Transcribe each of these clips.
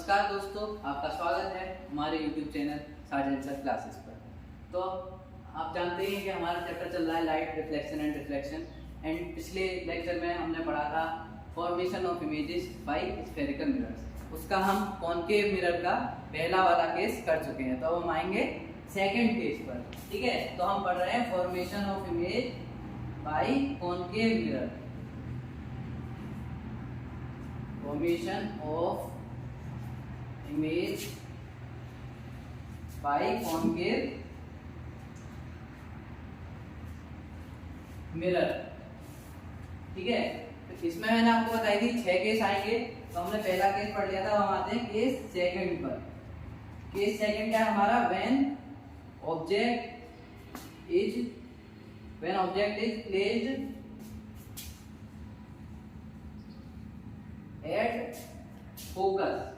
नमस्कार दोस्तों, आपका स्वागत है हमारे YouTube channel sergeant sir classes पर। तो आप जानते हैं कि हमारा चैप्टर चल रहा है light reflection and reflection. And पिछले लेक्चर में हमने पढ़ा था formation of images bye spherical mirrors. उसका हम कॉनकेव मिरर का पहला वाला केस कर चुके हैं, तो अब हम आएंगे सेकेंड केस पर। ठीक है, तो हम पढ़ रहे हैं formation of image by concave mirror. Formation of image by concave mirror. ठीक है, तो इसमें मैंने आपको बताई थी 6 केस आएंगे। तो हमने पहला केस पढ़ लिया था, हम आते हैं केस सेकंड पर। केस सेकंड क्या है हमारा? When object is placed at focus.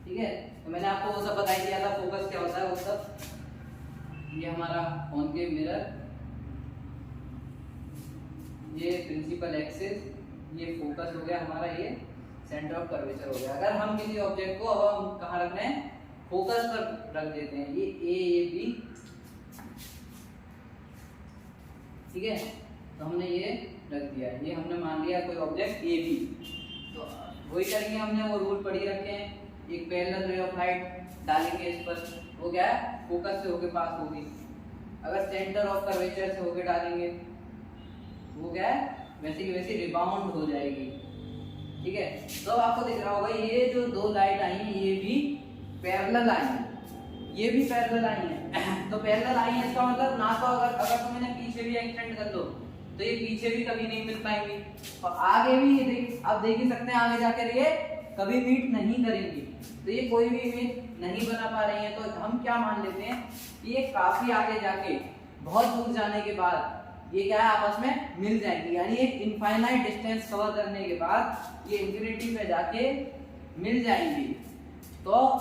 ठीक है, तो मैंने आपको वो सब बता दिया था फोकस क्या होता है वो सब। ये हमारा कॉनकेव मिरर, ये प्रिंसिपल एक्सिस, ये फोकस हो गया हमारा, ये सेंटर ऑफ कर्वेचर हो गया। अगर हम किसी ऑब्जेक्ट को अब हम कहाँ रख रहे हैं? फोकस पर रख देते हैं। ये बी। ठीक है, तो हमने ये रख दिया, ये हमने मान लिया कोई ऑब्जेक्ट ए बी। तो वही करेंगे, हमने वो रूल पढ़ी रखे हैं। एक पैरेलल रे ऑफ लाइट डालेंगे इस पर, वो क्या है? फोकस से होके पास होगी। अगर सेंटर ऑफ कर्वेचर से होके डालेंगे वो क्या है? वैसे की वैसे रिबाउंड हो जाएगी। ठीक है, तो आपको दिख रहा होगा ये जो दो लाइट आई हैं ये भी पैरेलल आई हैं, ये भी पैरेलल आई हैं। तो पैरेलल आई हैं इसका मतलब ना तो अगर तुम इन्हें पीछे भी एक्सटेंड कर दो तो ये पीछे भी कभी नहीं मिल पाएंगी, और आगे भी ये आप देख ही सकते हैं आगे जाकर ये कभी मीट नहीं करेंगी। तो ये कोई भी इमेज नहीं बना पा रही है। तो हम क्या मान लेते हैं कि ये काफी आगे जाके बहुत दूर जाने के बाद ये क्या है? आपस में मिल जाएंगी। यानी एक इनफाइनाइट डिस्टेंस कवर करने के बाद ये इंफिनिटी पे जाके मिल जाएंगी। तो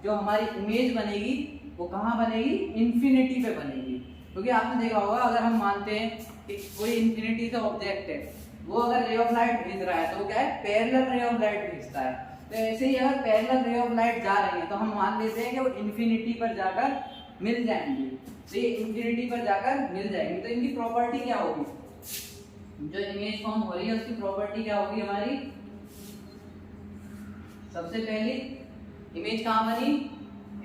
जो हमारी इमेज बनेगी वो कहाँ बनेगी? इंफिनिटी पे बनेगी। क्योंकि आपने देखा होगा अगर हम मानते हैं कि कोई इंफिनिटी से ऑब्जेक्ट है, वो अगर रे ऑफ लाइट भेज रहा है तो वो क्या है? पैरेलल रे ऑफ लाइट भेजता है। तो ऐसे ही अगर पैरेलल रे ऑफ लाइट जा रही है तो हम मान लेते हैं कि वो इंफिनिटी पर जाकर मिल जाएंगी। तो ये इंफिनिटी पर जाकर मिल जाएंगी। तो इनकी प्रॉपर्टी क्या होगी? जो इमेज फॉर्म हो रही है उसकी प्रॉपर्टी क्या होगी हमारी? सबसे पहली इमेज कहाँ बनी?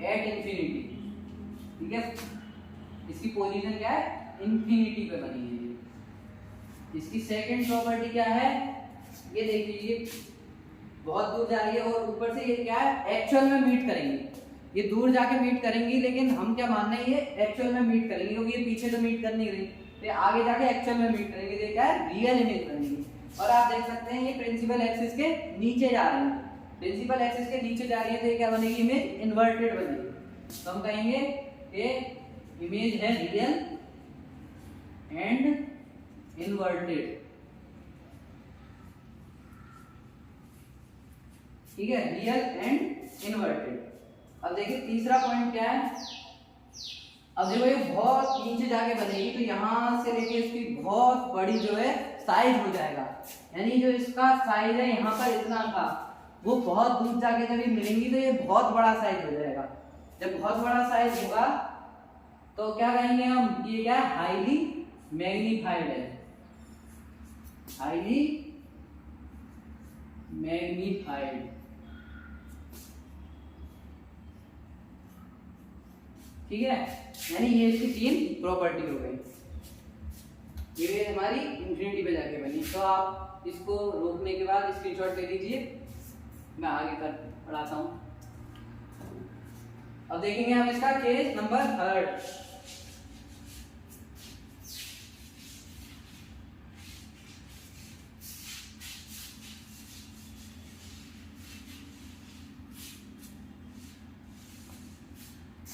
At infinity. ठीक है, इसकी पोजीशन क्या है? इंफिनिटी पे बनी है। इसकी सेकंड प्रॉपर्टी क्या है? ये देख लीजिए, बहुत दूर जा रही है और ऊपर से ये क्या है? एक्चुअल में मीट करेंगी। ये दूर जाके मीट करेंगी, लेकिन हम क्या मान रहे हैं? ये एक्चुअल में मीट करेंगी, क्योंकि ये पीछे तो मीट कर नहीं रही, तो आगे जाके एक्चुअल में मीट करेंगे। ये क्या है? रियल इमेज बनेगी। और आप देख सकते हैं ये प्रिंसिपल एक्सिस के नीचे जा रही है। प्रिंसिपल एक्सिस के नीचे जा रही है तो ये क्या बनेगी? इमेज इन्वर्टेड बनेगी। तो हम कहेंगे कि इमेज है रियल एंड इन्वर्टेड। ठीक है, रियल एंड इन्वर्टेड। अब देखिए तीसरा पॉइंट क्या है? अब देखो ये बहुत नीचे जाके बनेगी, तो यहां से लेके इसकी बहुत बड़ी जो है साइज हो जाएगा। यानी जो इसका साइज है यहाँ पर इतना था, वो बहुत दूर जाके जब ये मिलेंगी तो ये बहुत बड़ा साइज हो जाएगा। जब बहुत बड़ा साइज होगा तो क्या कहेंगे हम? ये क्या है? हाईली मैग्नीफाइड है। Highly magnified. ठीक है, यानी ये इसकी 3 प्रॉपर्टी हो गई। ये हमारी इंफिनिटी पे जाके बनी। तो आप इसको रोकने के बाद स्क्रीनशॉट ले लीजिए, मैं आगे कर पढ़ाता हूँ। अब देखेंगे हम इसका केस नंबर 3।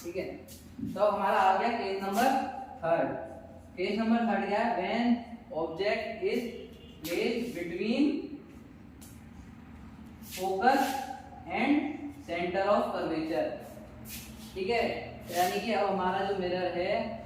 ठीक है, तो हमारा आ गया केस नंबर 3। केस नंबर 3 क्या है? When object is placed between focus and centre of curvature. ठीक है, यानी कि अब हमारा जो मिरर है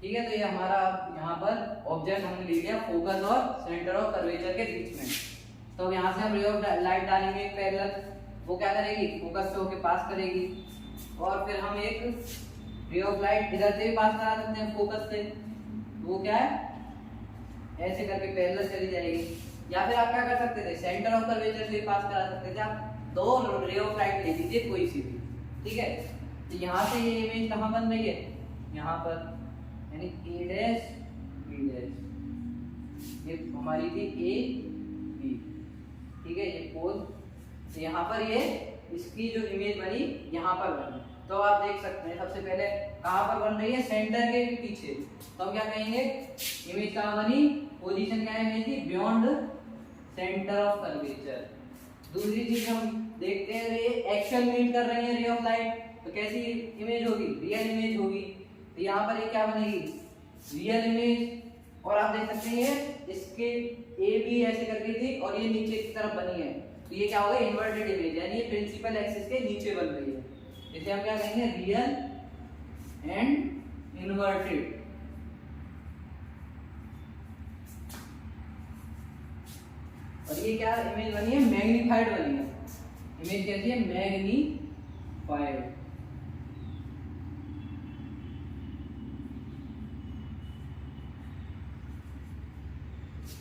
ठीक है, तो ये हमारा यहाँ पर ऑब्जेक्ट हमने ले लिया फोकस और सेंटर ऑफ कर्वेचर के बीच में। तो अब यहाँ से हम रे ऑफ लाइट डालेंगे एक पैरेलल, वो क्या करेगी, फोकस से होके पास करेगी, और फिर हम एक रे ऑफ लाइट इधर से भी पास करा सकते हैं फोकस से, वो क्या है ऐसे करके पैरेलल चली जाएगी। या फिर आप क्या कर सकते थे, सेंटर ऑफ कर्वेचर से पास करा सकते थे, आप दो रे ऑफ लाइट ले लीजिए कोई सी भी, ठीक है। तो यहाँ से ये इमेज कहाँ बन रही है, यहाँ पर, यानी ए डैश बी डैश, ये हमारी थी ए बी, ठीक है, ये पोल। तो यहाँ पर ये इसकी जो इमेज बनी यहाँ पर बनी, तो आप देख सकते हैं सबसे पहले कहाँ पर बन रही है, सेंटर के पीछे। तो हम क्या कहेंगे, इमेज कहाँ बनी, पोजीशन क्या है इमेज की, बियॉन्ड सेंटर ऑफ कर्वेचर। दूसरी चीज हम देखते हैं, ये एक्शन मीट कर रही है रे ऑफ लाइट, तो कैसी इमेज होगी, रियल इमेज होगी। तो यहाँ पर ये क्या बनेगी, रियल इमेज। और आप देख सकते हैं इसके ए बी ऐसे करके थी और ये नीचे की तरफ बनी है, तो ये क्या होगा, इन्वर्टेड इमेज, यानी ये प्रिंसिपल एक्सिस के नीचे बन रही है। इसे हम क्या कहेंगे, रियल एंड इन्वर्टेड। और ये क्या इमेज बनी है, मैग्नीफाइड बनी है। इमेज कैसी है, मैग्नीफाइड।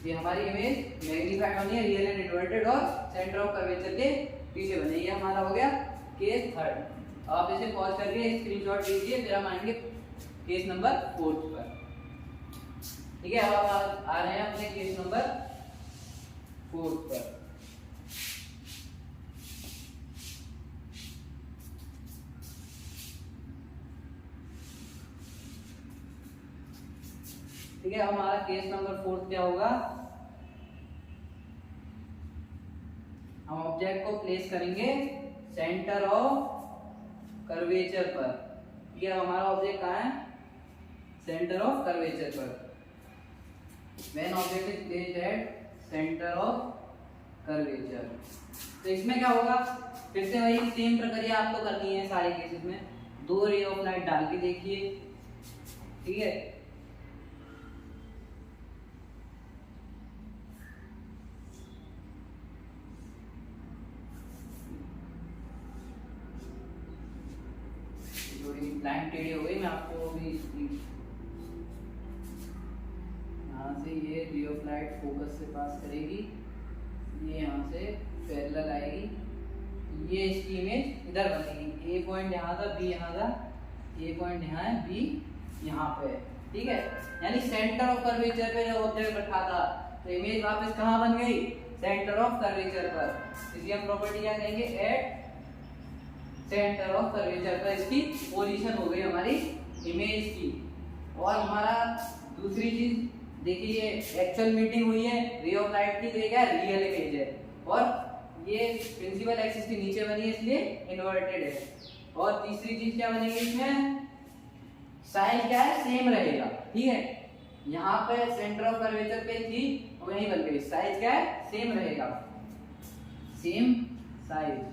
ये हमारी इमेज मैग्नीफाइड बनी है, रियल एंड इन्वर्टेड, और सेंटर ऑफ कर्वेचर के पीछे बनी है। ये हमारा हो गया केस थर्ड। आप इसे पॉज करके स्क्रीनशॉट लीजिए, फिर हम आएंगे केस नंबर 4 पर, ठीक है। अब हम आ रहे हैं अपने केस नंबर 4 पर। ठीक है, हमारा केस नंबर 4 क्या होगा, हम ऑब्जेक्ट को प्लेस करेंगे सेंटर ऑफ कर्वेचर पर। ये हमारा ऑब्जेक्ट कहाँ है, सेंटर ऑफ कर्वेचर पर। When object is placed at centre of curvature, तो इसमें क्या होगा, फिर से वही सेम प्रक्रिया आपको करनी है सारे केसेस में। दो रे ऑफ लाइट डाल के देखिए, ठीक है। लाइन टेढ़ी हो गई, मैं आपको भी यहाँ से ये रे ऑफ लाइट फोकस से पास करेगी, ये यहाँ से पैरेलल आएगी, ये इसकी इमेज इधर बनेगी। ए पॉइंट यहाँ था, बी यहाँ था, ए पॉइंट यहाँ है, बी यहाँ पे है, ठीक है। यानी सेंटर ऑफ कर्वेचर पे जब ऑब्जेक्ट रखा था तो इमेज वापस कहाँ बन गई, सेंटर ऑफ कर्वेचर पर। इसलिए हम प्रॉपर्टी क्या कहेंगे, एट सेंटर ऑफ कर्वेचर पर इसकी पोजीशन हो गई हमारी इमेज की। और हमारा दूसरी चीज देखिए, एक्चुअल मीटिंग हुई है रे ऑफ लाइट की, तो ये क्या है, रियल इमेज है, और ये प्रिंसिपल एक्सिस के नीचे बनी है इसलिए इन्वर्टेड है। और तीसरी चीज क्या बनेगी इसमें, साइन क्या है, सेम रहेगा, ठीक है। यहाँ पे सेंटर ऑफ कर्वेचर पे थी, वहीं बन गई, साइज क्या है, सेम रहेगा, सेम साइज।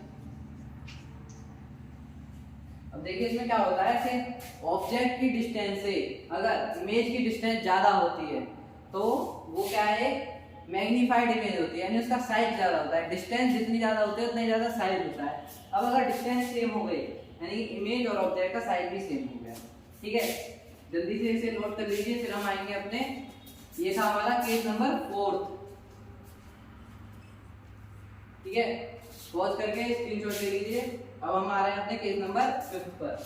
अब देखिए इसमें क्या होता है, ऐसे ऑब्जेक्ट की डिस्टेंस से अगर इमेज की डिस्टेंस ज्यादा होती है तो वो क्या है, मैग्नीफाइड इमेज होती है, यानी उसका साइज ज्यादा होता है। डिस्टेंस जितनी ज्यादा होती है उतना ज्यादा साइज होता है। अब अगर डिस्टेंस सेम हो गई, यानी इमेज और ऑब्जेक्ट का साइज भी सेम हो गया, ठीक है। जल्दी से इसे नोट कर लीजिए, फिर हम आएंगे अपने, ये था हमारा केस नंबर 4, ठीक है। पॉज करके स्क्रीनशॉट ले लीजिए। अब हम आ रहे हैं अपने केस नंबर 5 पर।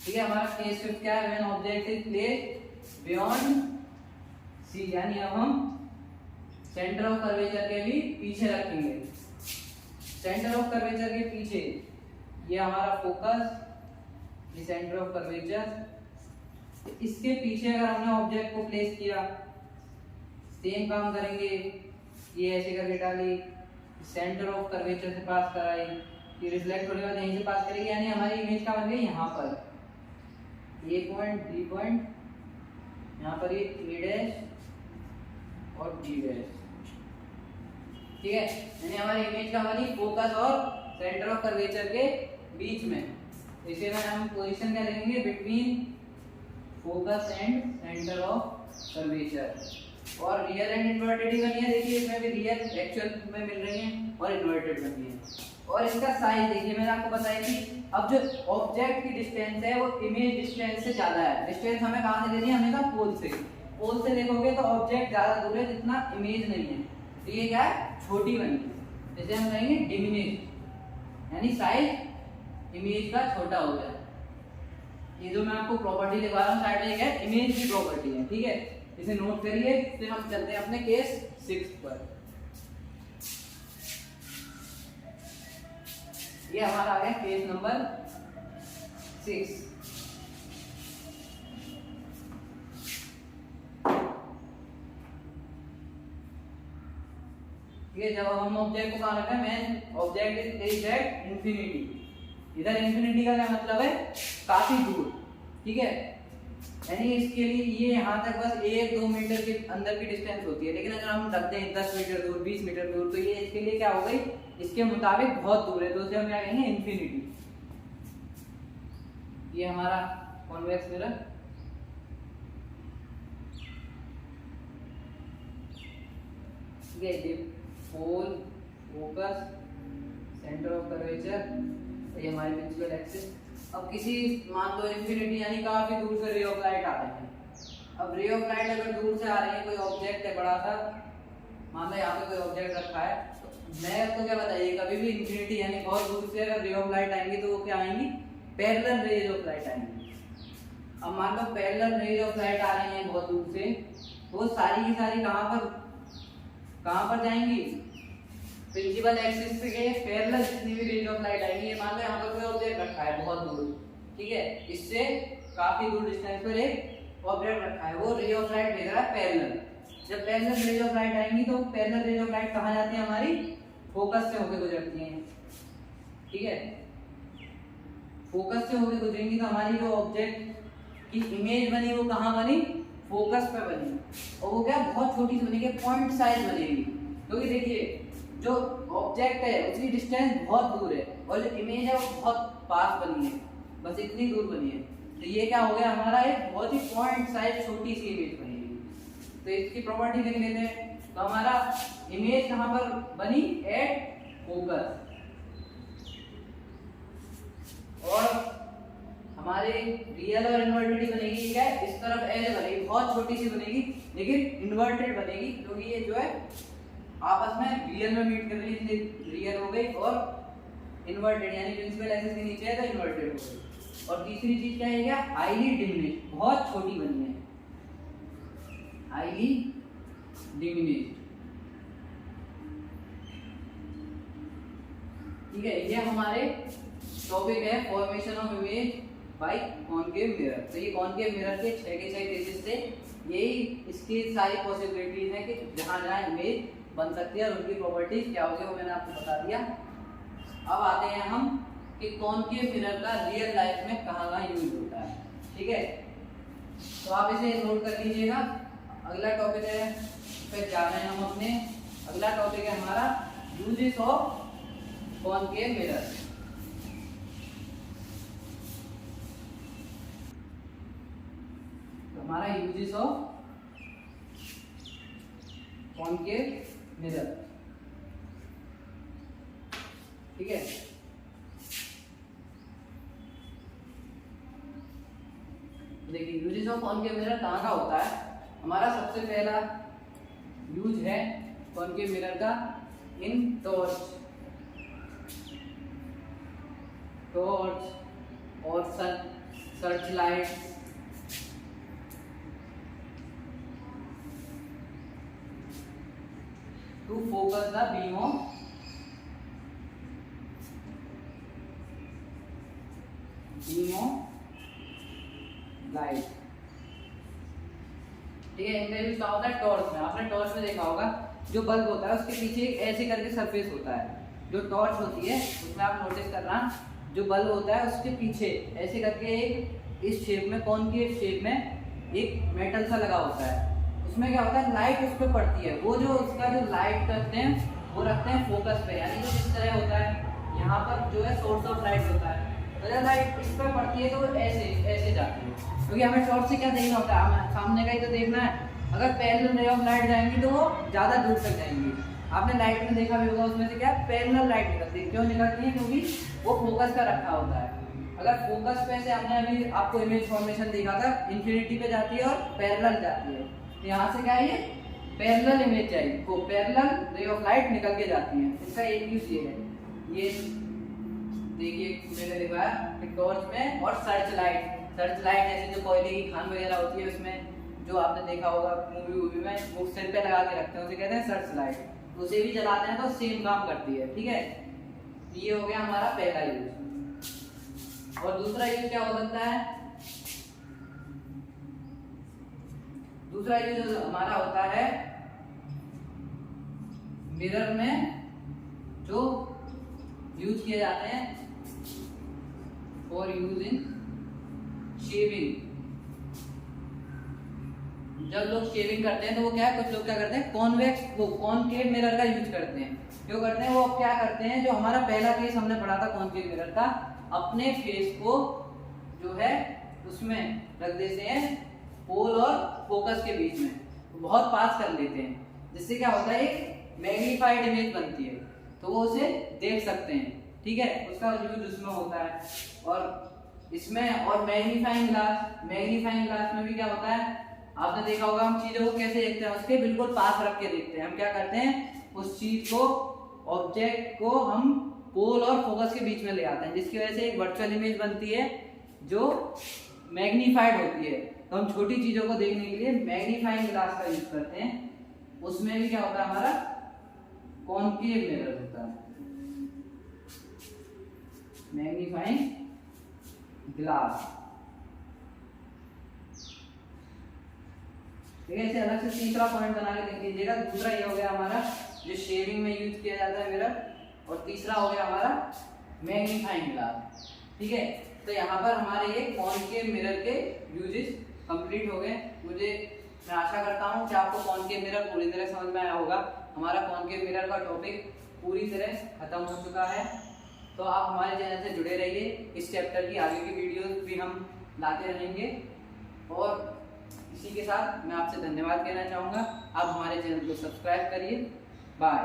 ठीक है, हमारा केस 5 क्या है, when object is placed beyond C, यानी अब हम सेंटर ऑफ कर्वेचर के भी पीछे रखेंगे। सेंटर ऑफ कर्वेचर के पीछे ये हमारा फोकस, ये सेंटर ऑफ कर्वेचर, इसके पीछे अगर हमने ऑब्जेक्ट को प्लेस किया, सेम काम करेंगे। ये ऐसे करके डाली, सेंटर ऑफ कर्वेचर से पास कराई, ये रिफ्लेक्ट होने के बाद यहीं से पास करेगी, यानी हमारी इमेज क्या बन गई, यहाँ पर ए पॉइंट, बी पॉइंट, यहाँ पर ये ए डैश और बी डैश, ठीक है, यानी हमारी इमेज का बनी फोकस और सेंटर ऑफ कर्वेचर के बीच में। इसे में हम पोजीशन क्या लेंगे, between focus and centre of curvature. और रियल एंड इन्वर्टेड ही बनी है, देखिए इसमें भी रियल एक्चुअल में मिल रही है और इन्वर्टेड बनी है। और इसका साइज देखिए, मैंने आपको बताया कि अब जो ऑब्जेक्ट की डिस्टेंस है वो इमेज डिस्टेंस से ज्यादा है। डिस्टेंस हमें कहां से लेनी है, हमेशा पोल से। पोल से देखोगे तो ऑब्जेक्ट ज्यादा दूर है जितना इमेज नहीं है, तो ये क्या है, छोटी बनी है। जैसे हम कहेंगे डिमिनिश, यानी साइज इमेज का छोटा हो गया। ये जो मैं आपको प्रॉपर्टी दिखा रहा हूँ साइड में, क्या है, इमेज की प्रॉपर्टी है। ठीक है, इसे नोट करिए। फिर हम चलते हैं अपने केस 6 पर। ये हमारा आ गया केस नंबर 6। ये जब हम ऑब्जेक्ट को कहां रखा है, man object is at infinity. इधर इंफिनिटी का क्या मतलब है, काफी दूर। ठीक है, यानी इसके लिए ये यहाँ तक बस 1-2 मीटर के अंदर की डिस्टेंस होती है, लेकिन अगर हम रखते हैं 10 मीटर दूर, 20 मीटर दूर, तो ये इसके लिए क्या हो गई, इसके मुताबिक बहुत दूर है, तो उसे हम क्या कहेंगे, इंफिनिटी। ये हमारा convex mirror. Pole, focus, centre of curvature, ये हमारी प्रिंसिपल एक्सिस। अब किसी मान लो इंफिनिटी यानी काफी दूर से रे ऑफ लाइट आ रहे हैं। अब रे ऑफ लाइट अगर दूर से आ रही है, कोई ऑब्जेक्ट है बड़ा सा, मान लो यहाँ पे कोई ऑब्जेक्ट रखा है, तो मैं आपको क्या बताइए, कभी भी इंफिनिटी यानी बहुत दूर से अगर रे ऑफ लाइट आएंगी तो वो क्या आएंगी, पैरेलल रेज ऑफ लाइट आएंगी। अब मान लो पैरेलल रेज ऑफ लाइट आ रही है बहुत दूर से, तो वो सारी की सारी कहाँ पर जाएंगी, प्रिंसिपल एक्सिस पे के पैरेलल जितनी भी रेज ऑफ लाइट आएगी। ये मान लो यहाँ पर कोई ऑब्जेक्ट रखा है बहुत दूर, ठीक है, इससे काफी दूर डिस्टेंस पर एक ऑब्जेक्ट रखा है, वो रे ऑफ लाइट भेज रहा है पैरेलल। जब पैरेलल रेज ऑफ लाइट आएंगी तो पैरेलल रेज ऑफ लाइट कहाँ जाती है, हमारी फोकस से होकर गुजरती हैं। ठीक है, फोकस से होकर गुजरेंगी तो हमारी जो ऑब्जेक्ट की इमेज बनी वो कहाँ बनी, फोकस पे बनी, और वो क्या बहुत छोटी सी बनेगी, पॉइंट साइज बनेगी। क्योंकि देखिए जो ऑब्जेक्ट है उसकी डिस्टेंस बहुत दूर है और जो इमेज है वो बहुत पास बनी है, बस इतनी दूर बनी है, तो ये क्या हो गया, हमारा एक बहुत ही पॉइंट साइज छोटी सी इमेज बनेगी। तो इसकी प्रॉपर्टी देख लेते हैं। तो हमारा इमेज कहाँ पर बनी, एट फोकस, और हमारे रियल और इन्वर्टेड बनेगी क्या है, इस तरफ एज बनेगी, बहुत छोटी सी बनेगी लेकिन इन्वर्टेड बनेगी, क्योंकि ये जो है आपस में रियल में मीट कर रही है, रियल हो गई और इन्वर्टेड, यानी प्रिंसिपल एक्सिस के नीचे है तो इन्वर्टेड हो गई। और तीसरी चीज क्या है, क्या हाईली डिमिनिश्ड, बहुत छोटी बनी है, हाईली डिमिनिश्ड। ठीक है, ये हमारे टॉपिक है formation of image by concave mirror. तो ये कॉनकेव मिरर के 6 के 6 केसेस थे, यही इसकी सारी पॉसिबिलिटीज है कि जहां जहां इमेज बन सकती है और उनकी प्रॉपर्टीज क्या होगी वो मैंने आपको बता दिया। अब आते हैं हम कि कॉनकेव मिरर का रियल लाइफ में कहाँ यूज होता है। ठीक है, तो आप इसे नोट कर लीजिएगा। अगला टॉपिक है, फिर जा रहे हैं हम अपने, अगला टॉपिक है हमारा यूजेस ऑफ कॉनकेव मिरर। तो हमारा यूजेस ऑफ कॉनकेव मिरर, ठीक है। देखिए यूजेस ऑफ कॉनकेव मिरर कहाँ का होता है। हमारा सबसे पहला यूज है कॉनकेव मिरर का इन टॉर्च और search light, to focus the beam of light। ठीक है, इनका यूज क्या होता है, टॉर्च में। आपने टॉर्च में देखा होगा जो बल्ब होता है उसके पीछे ऐसे करके सरफेस होता है, जो टॉर्च होती है उसमें आप नोटिस करना, जो बल्ब होता है उसके पीछे ऐसे करके एक इस शेप में, कॉनकेव शेप में एक मेटल सा लगा होता है। उसमें क्या होता है, लाइट उस पर पड़ती है, वो जो उसका जो लाइट करते हैं वो रखते हैं फोकस पे, यानी कि जिस तरह होता है यहाँ पर जो है सोर्स ऑफ लाइट होता है, अगर लाइट इस पर पड़ती है तो ऐसे ऐसे जाती है, क्योंकि हमें शॉर्ट से क्या देखना होता है, हमें सामने का ही तो देखना है। अगर पैरेलल रे ऑफ लाइट जाएंगी तो वो ज़्यादा दूर तक जाएंगी। आपने लाइट में देखा भी होगा, उसमें से क्या पैरेलल लाइट निकलती है। क्यों निकलती है? क्योंकि वो फोकस का रखा होता है। अगर फोकस पे से हमने अभी आपको इमेज फॉर्मेशन देखा था, इन्फिनिटी पे जाती है और पैरेलल जाती है, तो यहाँ से क्या है, ये पैरेलल इमेज चाहिए, वो पैरेलल रे ऑफ लाइट निकल के जाती है। इसका एक यूज ये है, ये देखिए मैंने देखा है टॉर्च में और सर्च लाइट जैसे जो कोयले की खान वगैरह होती है उसमें, जो आपने देखा होगा मूवी में, वो सिर पे लगा के रखते हैं, उसे कहते हैं सर्च लाइट। तो उसे भी जलाते हैं तो सेम काम करती है, ठीक है। ये हो गया हमारा पहला यूज। और दूसरा यूज क्या हो सकता है? दूसरा यूज हमारा होता है मिरर में जो यूज किए जाते हैं फॉर यूज इन शेविंग। जब लोग शेविंग करते हैं तो वो क्या है, कुछ लोग क्या करते हैं, कॉनकेव मिरर का यूज करते हैं। क्यों करते हैं? वो क्या करते हैं, जो हमारा पहला केस हमने पढ़ा था कॉनकेव मिरर का, अपने फेस को जो है उसमें रख देते हैं पोल और फोकस के बीच में, बहुत पास कर लेते हैं, जिससे क्या होता है, एक मैग्नीफाइड इमेज बनती है, तो वो उसे देख सकते हैं, ठीक है। उसका यूज उसमें होता है। और इसमें और मैग्नीफाइंग ग्लास में भी क्या होता है, आपने देखा होगा, हम चीजों को कैसे देखते हैं, उसके बिल्कुल पास रख के देखते हैं। हम क्या करते हैं, उस चीज को, ऑब्जेक्ट को हम पोल और फोकस के बीच में ले आते हैं, जिसकी वजह से एक वर्चुअल इमेज बनती है जो मैग्नीफाइड होती है। तो हम छोटी चीजों को देखने के लिए मैग्नीफाइंग ग्लास का यूज करते हैं। उसमें भी क्या होता है, हमारा कॉनकेव मिरर होता है, मैग्नीफाइंग ग्लास, ठीक है। इसे अलग से तीसरा पॉइंट बना के देख लीजिएगा। दूसरा ये हो गया हमारा जो शेविंग में यूज किया जाता है मिरर, और तीसरा हो गया हमारा मैग्नीफाइंग ग्लास, ठीक है। तो यहाँ पर हमारे ये कॉनकेव मिरर के यूजेस कंप्लीट हो गए। मैं आशा करता हूँ कि आपको कॉनकेव मिरर पूरी तरह समझ में आया होगा। हमारा कॉनकेव मिरर का टॉपिक पूरी तरह खत्म हो चुका है। तो आप हमारे चैनल से जुड़े रहिए, इस चैप्टर की आगे की वीडियोस भी हम लाते रहेंगे। और इसी के साथ मैं आपसे धन्यवाद कहना चाहूँगा। आप हमारे चैनल को सब्सक्राइब करिए। बाय।